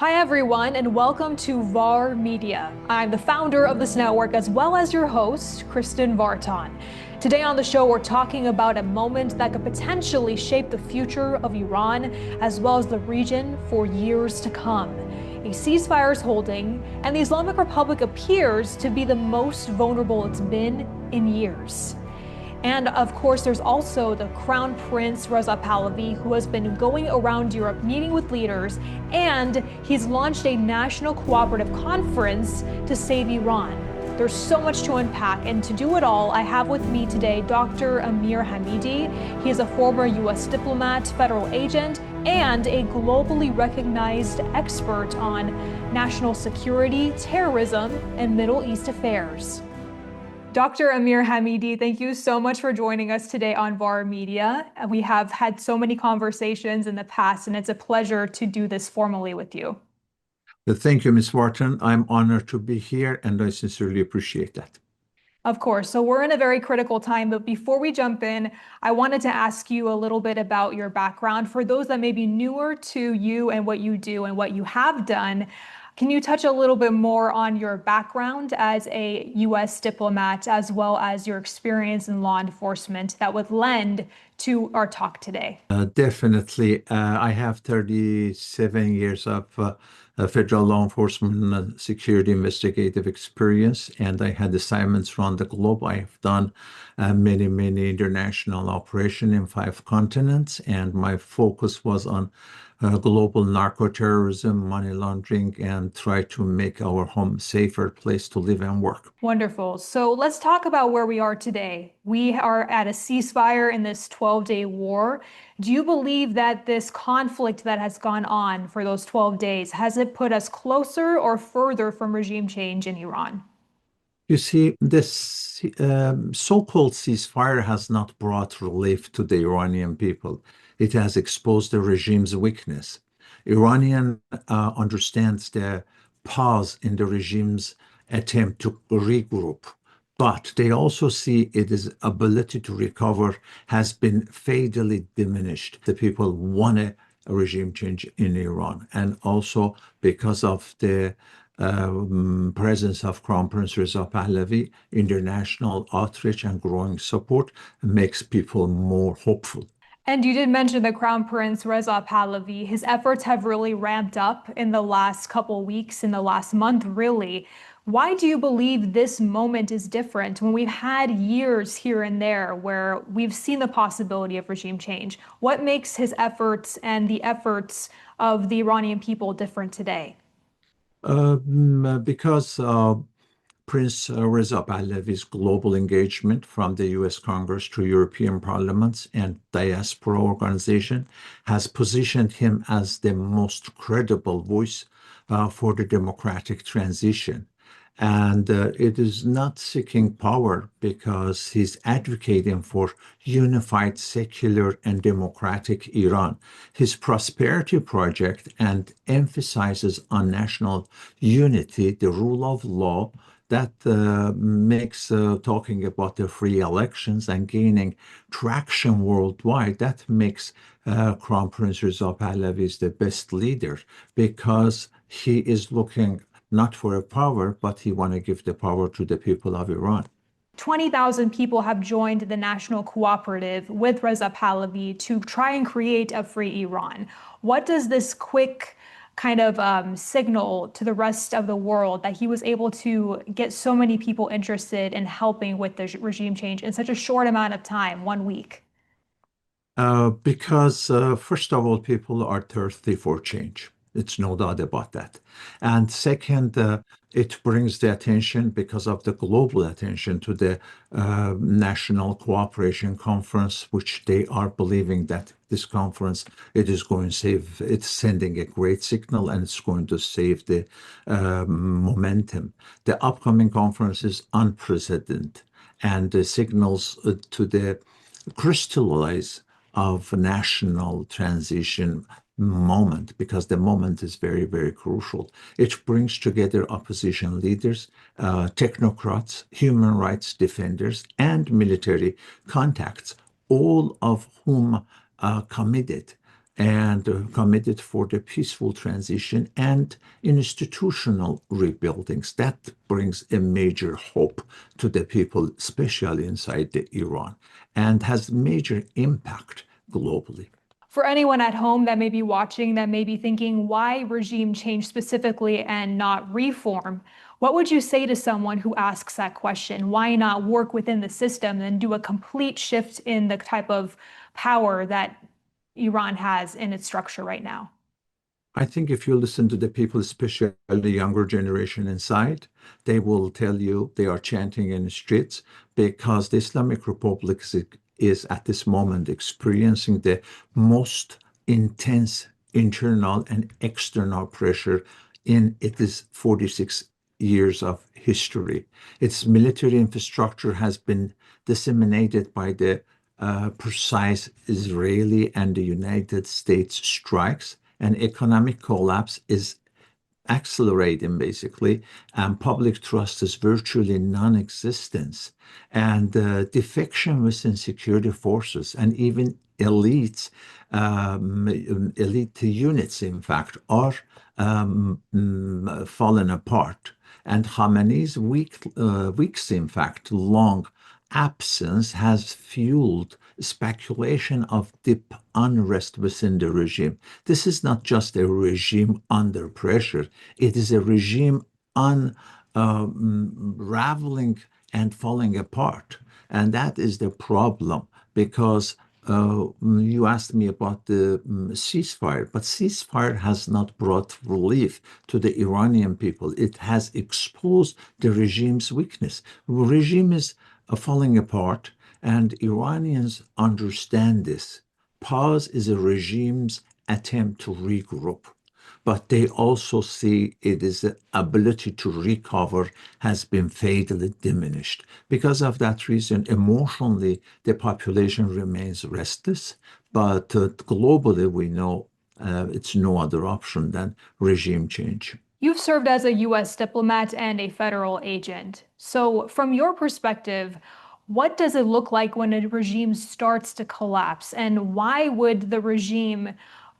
Hi everyone, and welcome to VAR Media. I'm the founder of this network as well as your host, Kristen Vartan. Today on the show, we're talking about a moment that could potentially shape the future of Iran as well as the region for years to come. A ceasefire is holding, and the Islamic Republic appears to be the most vulnerable it's been in years. And of course, there's also the Crown Prince Reza Pahlavi, who has been going around Europe meeting with leaders, and he's launched a national cooperative conference to save Iran. There's so much to unpack, and to do it all, I have with me today Dr. Amir Hamidi. He is a former U.S. diplomat, federal agent, and a globally recognized expert on national security, terrorism, and Middle East affairs. Dr. Amir Hamidi, thank you so much for joining us today on VAR Media. We have had so many conversations in the past, and it's a pleasure to do this formally with you. Thank you, Ms. Wharton. I'm honored to be here, and I sincerely appreciate that. Of course. So we're in a very critical time, but before we jump in, I wanted to ask you a little bit about your background. For those that may be newer to you and what you do and what you have done, can you touch a little bit more on your background as a U.S. diplomat, as well as your experience in law enforcement that would lend to our talk today? Definitely. I have 37 years of federal law enforcement security investigative experience, and I had assignments around the globe. I have done many international operations in 5 continents, and my focus was on global narco-terrorism, money laundering, and try to make our home a safer place to live and work. Wonderful. So let's talk about where we are today. We are at a ceasefire in this 12-day war. Do you believe that this conflict that has gone on for those 12 days, has it put us closer or further from regime change in Iran? You see, this so-called ceasefire has not brought relief to the Iranian people. It has exposed the regime's weakness. Iranian understands the pause in the regime's attempt to regroup, but they also see its ability to recover has been fatally diminished. The people want a regime change in Iran, and also because of the presence of Crown Prince Reza Pahlavi, international outreach and growing support makes people more hopeful. And you did mention the Crown Prince Reza Pahlavi. His efforts have really ramped up in the last couple weeks, in the last month, really. Why do you believe this moment is different when we've had years here and there where we've seen the possibility of regime change? What makes his efforts and the efforts of the Iranian people different today? Because Prince Reza Pahlavi's global engagement from the US Congress to European parliaments and diaspora organization has positioned him as the most credible voice for the democratic transition. And it is not seeking power because he's advocating for unified, secular, and democratic Iran. His prosperity project and emphasizes on national unity, the rule of law, that makes talking about the free elections and gaining traction worldwide, that makes Crown Prince Reza Pahlavi the best leader because he is looking not for a power, but he want to give the power to the people of Iran. 20,000 people have joined the national cooperative with Reza Pahlavi to try and create a free Iran. What does this quick kind of signal to the rest of the world that he was able to get so many people interested in helping with the regime change in such a short amount of time, 1 week? Because first of all, people are thirsty for change. It's no doubt about that. And second, it brings the attention because of the global attention to the National Cooperation Conference, which they are believing that this conference, it is going to save, it's sending a great signal and it's going to save the momentum. The upcoming conference is unprecedented and the signals to the crystallize of national transition moment, because the moment is very crucial. It brings together opposition leaders, technocrats, human rights defenders, and military contacts, all of whom are committed and committed for the peaceful transition and institutional rebuildings. That brings a major hope to the people, especially inside the Iran, and has major impact globally. For anyone at home that may be watching, that may be thinking, why regime change specifically and not reform? What would you say to someone who asks that question? Why not work within the system and do a complete shift in the type of power that Iran has in its structure right now? I think if you listen to the people, especially the younger generation inside, they will tell you they are chanting in the streets because the Islamic Republic is at this moment experiencing the most intense internal and external pressure in its 46 years of history. Its military infrastructure has been disseminated by the precise Israeli and the United States strikes, and economic collapse is accelerating basically, and public trust is virtually non-existent, and defection within security forces and even elite units, in fact, are fallen apart. And Khamenei's weeks, in fact, long absence has fueled speculation of deep unrest within the regime. This is not just a regime under pressure, it is a regime unraveling and falling apart. And that is the problem because you asked me about the ceasefire, but ceasefire has not brought relief to the Iranian people. It has exposed the regime's weakness. The regime is falling apart, and Iranians understand this. Pause is a regime's attempt to regroup, but they also see it is the ability to recover has been fatally diminished. Because of that reason, emotionally, the population remains restless, but globally, we know it's no other option than regime change. You've served as a US diplomat and a federal agent. So, from your perspective, what does it look like when a regime starts to collapse? And why would the regime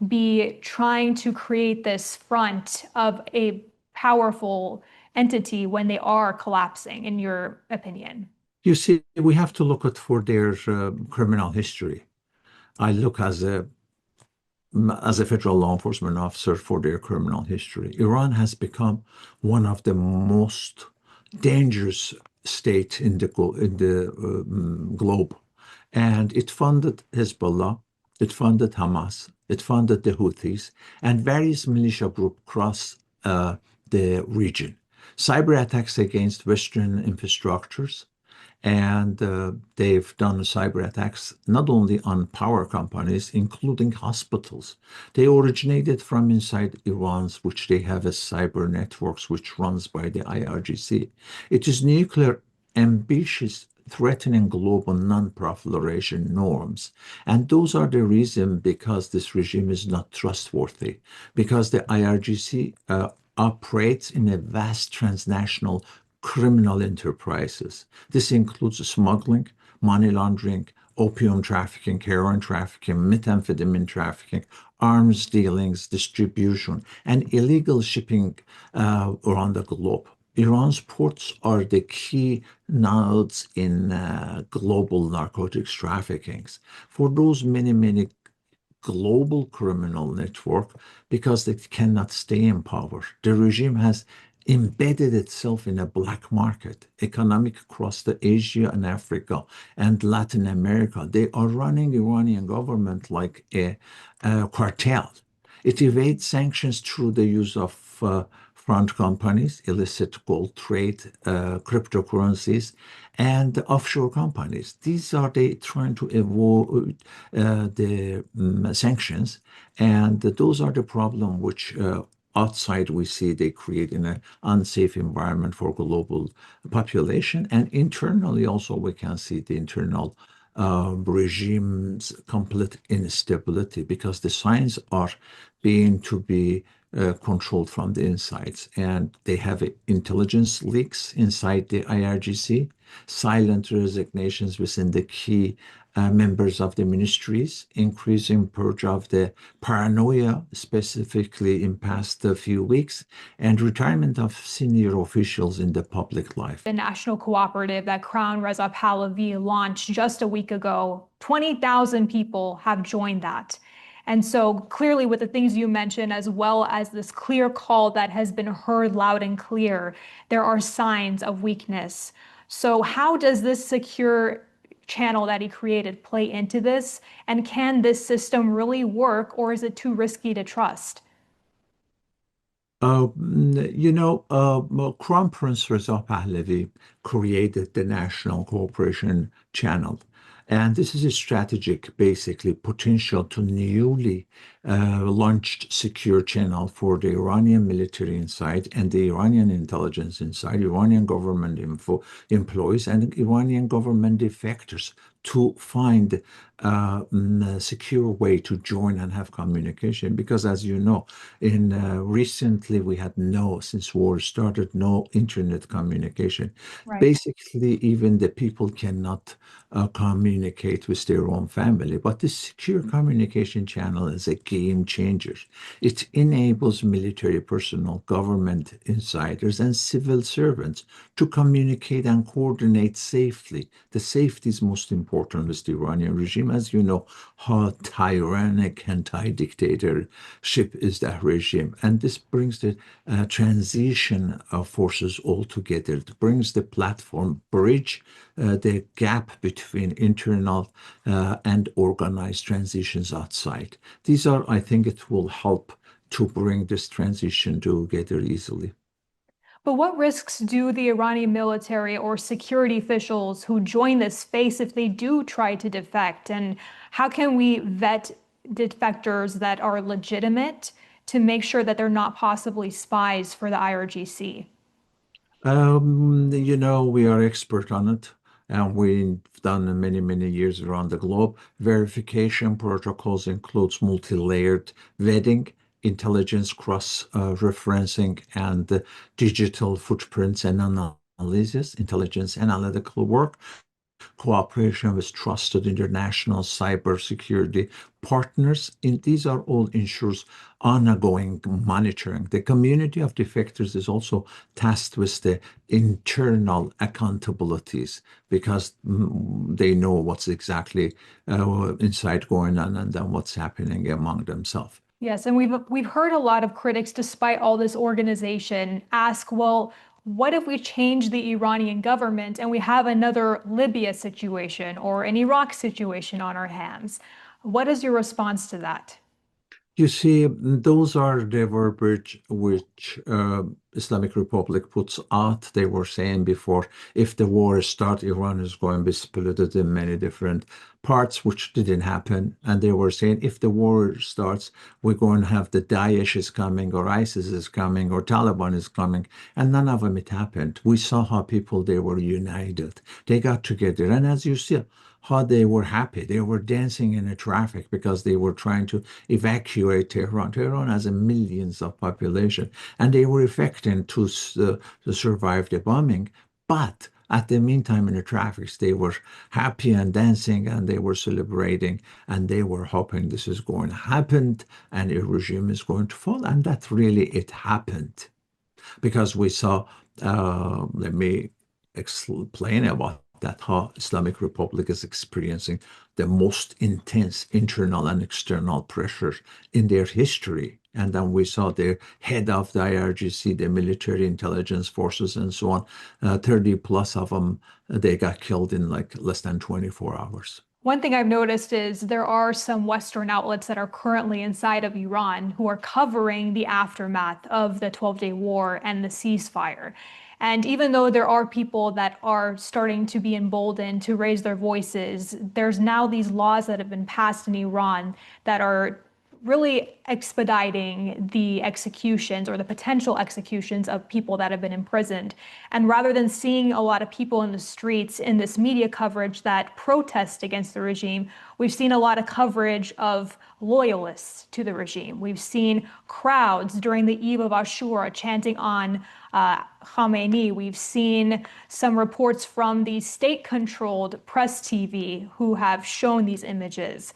be trying to create this front of a powerful entity when they are collapsing, in your opinion? You see, we have to look at for their criminal history. I look as a federal law enforcement officer for their criminal history. Iran has become one of the most dangerous states in the globe, and it funded Hezbollah, it funded Hamas, it funded the Houthis, and various militia groups across the region. Cyber attacks against Western infrastructures, and they've done cyber attacks not only on power companies, including hospitals. They originated from inside Iran's, which they have as cyber networks, which runs by the IRGC. It is nuclear ambitious, threatening global non-proliferation norms. And those are the reason because this regime is not trustworthy, because the IRGC operates in a vast transnational criminal enterprises. This includes smuggling, money laundering, opium trafficking, heroin trafficking, methamphetamine trafficking, arms dealings, distribution, and illegal shipping around the globe. Iran's ports are the key nodes in global narcotics traffickings. For those many global criminal network, because they cannot stay in power, the regime has embedded itself in a black market, economic across the Asia and Africa and Latin America. They are running Iranian government like a cartel. It evades sanctions through the use of front companies, illicit gold trade, cryptocurrencies, and offshore companies. These are they trying to avoid the sanctions, and those are the problem which outside we see they create in an unsafe environment for global population, and internally also we can see the internal regime's complete instability because the signs are being to be controlled from the insides, and they have intelligence leaks inside the IRGC, silent resignations within the key members of the ministries, increasing purge of the paranoia, specifically in past few weeks, and retirement of senior officials in the public life. The national cooperative that Crown Reza Pahlavi launched just a week ago, 20,000 people have joined that. And so clearly with the things you mentioned, as well as this clear call that has been heard loud and clear, there are signs of weakness. So how does this secure channel that he created play into this? And can this system really work, or is it too risky to trust? Crown Prince Reza Pahlavi created the National Cooperation Channel. And this is a strategic, basically, potential to newly launched secure channel for the Iranian military inside and the Iranian intelligence inside, Iranian government employees and Iranian government defectors to find a secure way to join and have communication. Because as you know, in recently we had since war started, no internet communication. Right. Basically, even the people cannot communicate with their own family. But this secure communication channel is a game changer. It enables military personnel, government insiders, and civil servants to communicate and coordinate safely. The safety is most important with the Iranian regime. As you know, how tyrannic and dictatorship is that regime. And this brings the transition of forces all together. It brings the platform, bridge the gap between internal and organized transitions outside. These are, I think it will help to bring this transition together easily. But what risks do the Iranian military or security officials who join this face if they do try to defect? And how can we vet defectors that are legitimate to make sure that they're not possibly spies for the IRGC? We are expert on it, and we've done many, many years around the globe. Verification protocols includes multi-layered vetting, intelligence cross-referencing, and digital footprints and analysis, intelligence analytical work, cooperation with trusted international cybersecurity partners. These are all ensures ongoing monitoring. The community of defectors is also tasked with the internal accountabilities because they know what's exactly inside going on and then what's happening among themselves. Yes, and we've heard a lot of critics, despite all this organization, ask, well, what if we change the Iranian government and we have another Libya situation or an Iraq situation on our hands? What is your response to that? You see, those are the verbiage which Islamic Republic puts out. They were saying before, if the war starts, Iran is going to be split in many different parts, which didn't happen. And they were saying, if the war starts, we're going to have the Daesh is coming, or ISIS is coming, or Taliban is coming. And none of them, it happened. We saw how people, they were united. They got together. And as you see, how they were happy. They were dancing in the traffic because they were trying to evacuate Tehran. Tehran has millions of population, and they were effecting to survive the bombing. But at the meantime, in the traffic, they were happy and dancing, and they were celebrating, and they were hoping this is going to happen, and a regime is going to fall. And that really it happened because we saw. Let me explain about that how Islamic Republic is experiencing the most intense internal and external pressure in their history. And then we saw the head of the IRGC, the military intelligence forces, and so on. 30 plus of them, they got killed in like less than 24 hours. One thing I've noticed is there are some Western outlets that are currently inside of Iran who are covering the aftermath of the 12-day war and the ceasefire. And even though there are people that are starting to be emboldened to raise their voices, there's now these laws that have been passed in Iran that are really expediting the executions or the potential executions of people that have been imprisoned. And rather than seeing a lot of people in the streets in this media coverage that protest against the regime, we've seen a lot of coverage of loyalists to the regime. We've seen crowds during the eve of Ashura chanting on Khamenei. We've seen some reports from the state-controlled press TV who have shown these images.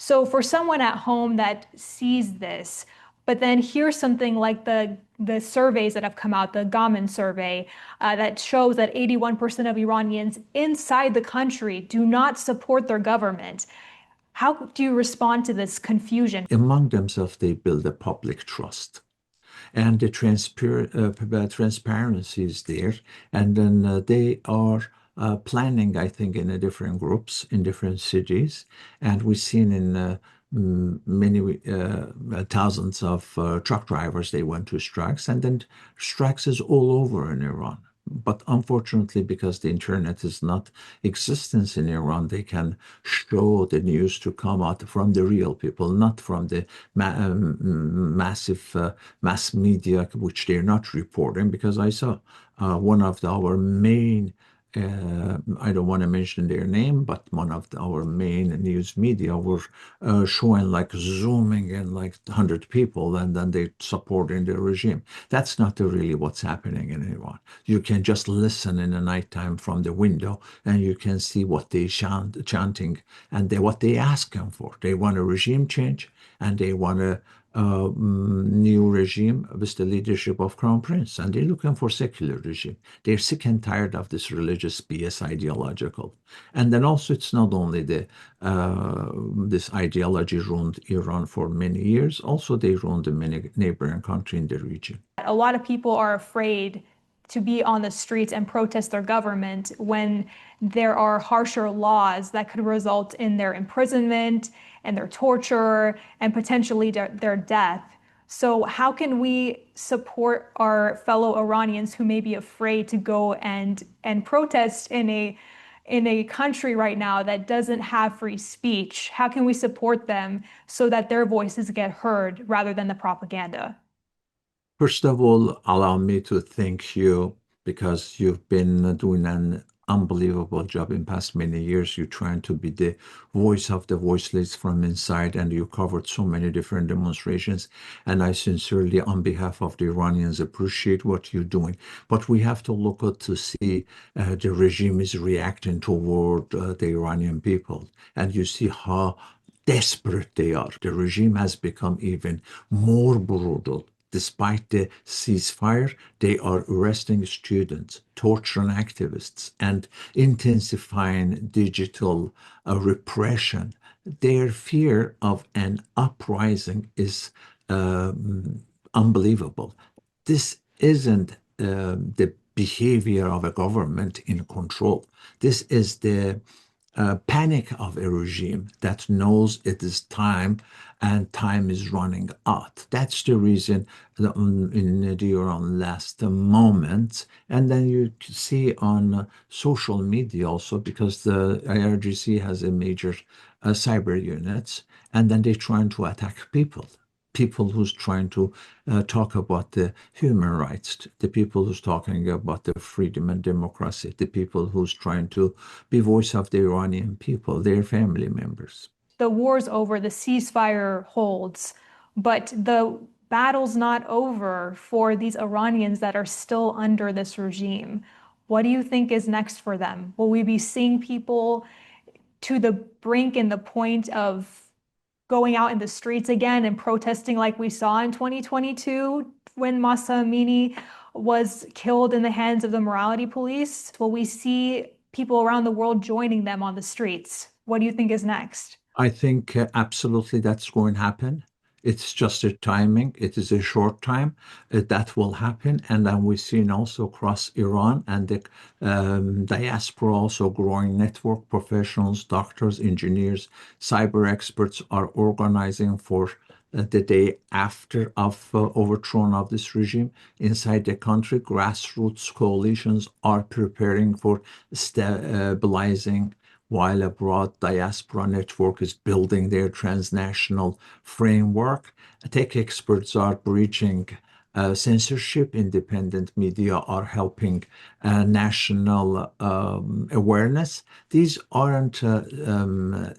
So for someone at home that sees this, but then here's something like the surveys that have come out, the Gaman survey, that shows that 81% of Iranians inside the country do not support their government. How do you respond to this confusion? Among themselves, they build a public trust. And the transparency is there. And then they are planning, I think, in different groups in different cities. And we've seen in many thousands of truck drivers, they went to strikes. And then strikes is all over in Iran. But unfortunately, because the internet is not existence in Iran, they can show the news to come out from the real people, not from the massive mass media, which they're not reporting. Because I saw one of our main I don't want to mention their name, but one of our main news media were showing like zooming in like 100 people and then they supporting the regime. That's not really what's happening in Iran. You can just listen in the nighttime from the window and you can see what they chanting and what they asking for. They want a regime change and they want a new regime with the leadership of Crown Prince, and they're looking for secular regime. They're sick and tired of this religious BS ideological. And then also it's not only this ideology ruined Iran for many years, also they ruined the many neighboring countries in the region. A lot of people are afraid to be on the streets and protest their government when there are harsher laws that could result in their imprisonment and their torture and potentially their death. So how can we support our fellow Iranians who may be afraid to go and protest in a country right now that doesn't have free speech? How can we support them so that their voices get heard rather than the propaganda? First of all, allow me to thank you because you've been doing an unbelievable job in past many years. You're trying to be the voice of the voiceless from inside, and you covered so many different demonstrations. And I sincerely, on behalf of the Iranians, appreciate what you're doing. But we have to look at to see the regime is reacting toward the Iranian people, and you see how desperate they are. The regime has become even more brutal. Despite the ceasefire, they are arresting students, torturing activists, and intensifying digital repression. Their fear of an uprising is unbelievable. This isn't the behavior of a government in control. This is the panic of a regime that knows it is time and time is running out. That's the reason in the Iran last moments. And then you see on social media also, because the IRGC has a major cyber units, and then they're trying to attack people who's trying to talk about the human rights, the people who's talking about the freedom and democracy, the people who's trying to be voice of the Iranian people, their family members. The war's over, the ceasefire holds, but the battle's not over for these Iranians that are still under this regime. What do you think is next for them? Will we be seeing people to the brink and the point of going out in the streets again and protesting like we saw in 2022 when Mahsa Amini was killed in the hands of the morality police? Will we see people around the world joining them on the streets? What do you think is next? I think absolutely that's going to happen. It's just a timing. It is a short time that will happen. And then we've seen also across Iran and the diaspora also growing network professionals, doctors, engineers, cyber experts are organizing for the day after of overthrow of this regime inside the country. Grassroots coalitions are preparing for stabilizing while a broad diaspora network is building their transnational framework. Tech experts are breaching censorship. Independent media are helping national awareness. These aren't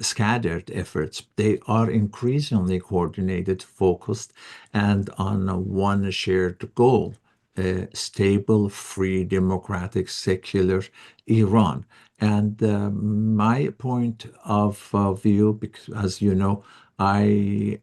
scattered efforts. They are increasingly coordinated, focused, and on one shared goal: a stable, free, democratic, secular Iran. And my point of view, because as you know, I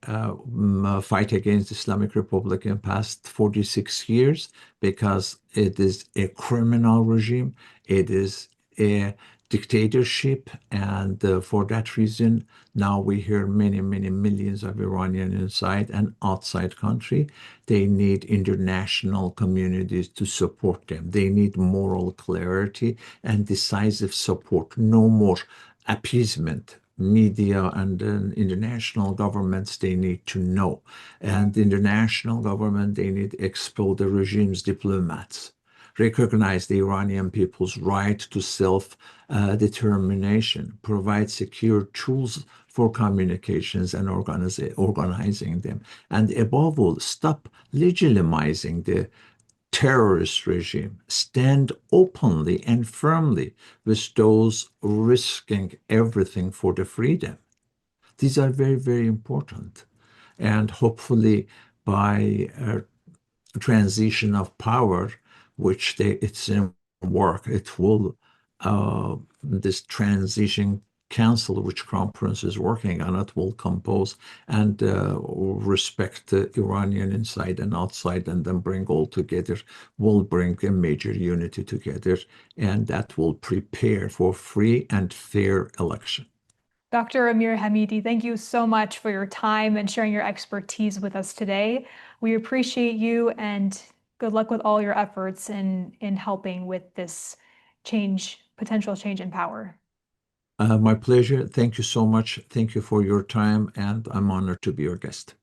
fight against Islamic Republic in past 46 years because it is a criminal regime. It is a dictatorship, and for that reason, now we hear many, many millions of Iranians inside and outside country. They need international communities to support them. They need moral clarity and decisive support. No more appeasement. Media and international governments, they need to know. And international government, they need to expel the regime's diplomats, recognize the Iranian people's right to self-determination, provide secure tools for communications and organizing them, and above all, stop legitimizing the terrorist regime. Stand openly and firmly with those risking everything for the freedom. These are very, very important. And hopefully, by transition of power, which it's in work, it will, this transition council, which Crown Prince is working on, it will compose and respect the Iranian inside and outside, and then bring all together, will bring a major unity together, and that will prepare for free and fair election. Dr. Amir Hamidi, thank you so much for your time and sharing your expertise with us today. We appreciate you, and good luck with all your efforts in helping with this potential change in power. My pleasure. Thank you so much. Thank you for your time, and I'm honored to be your guest.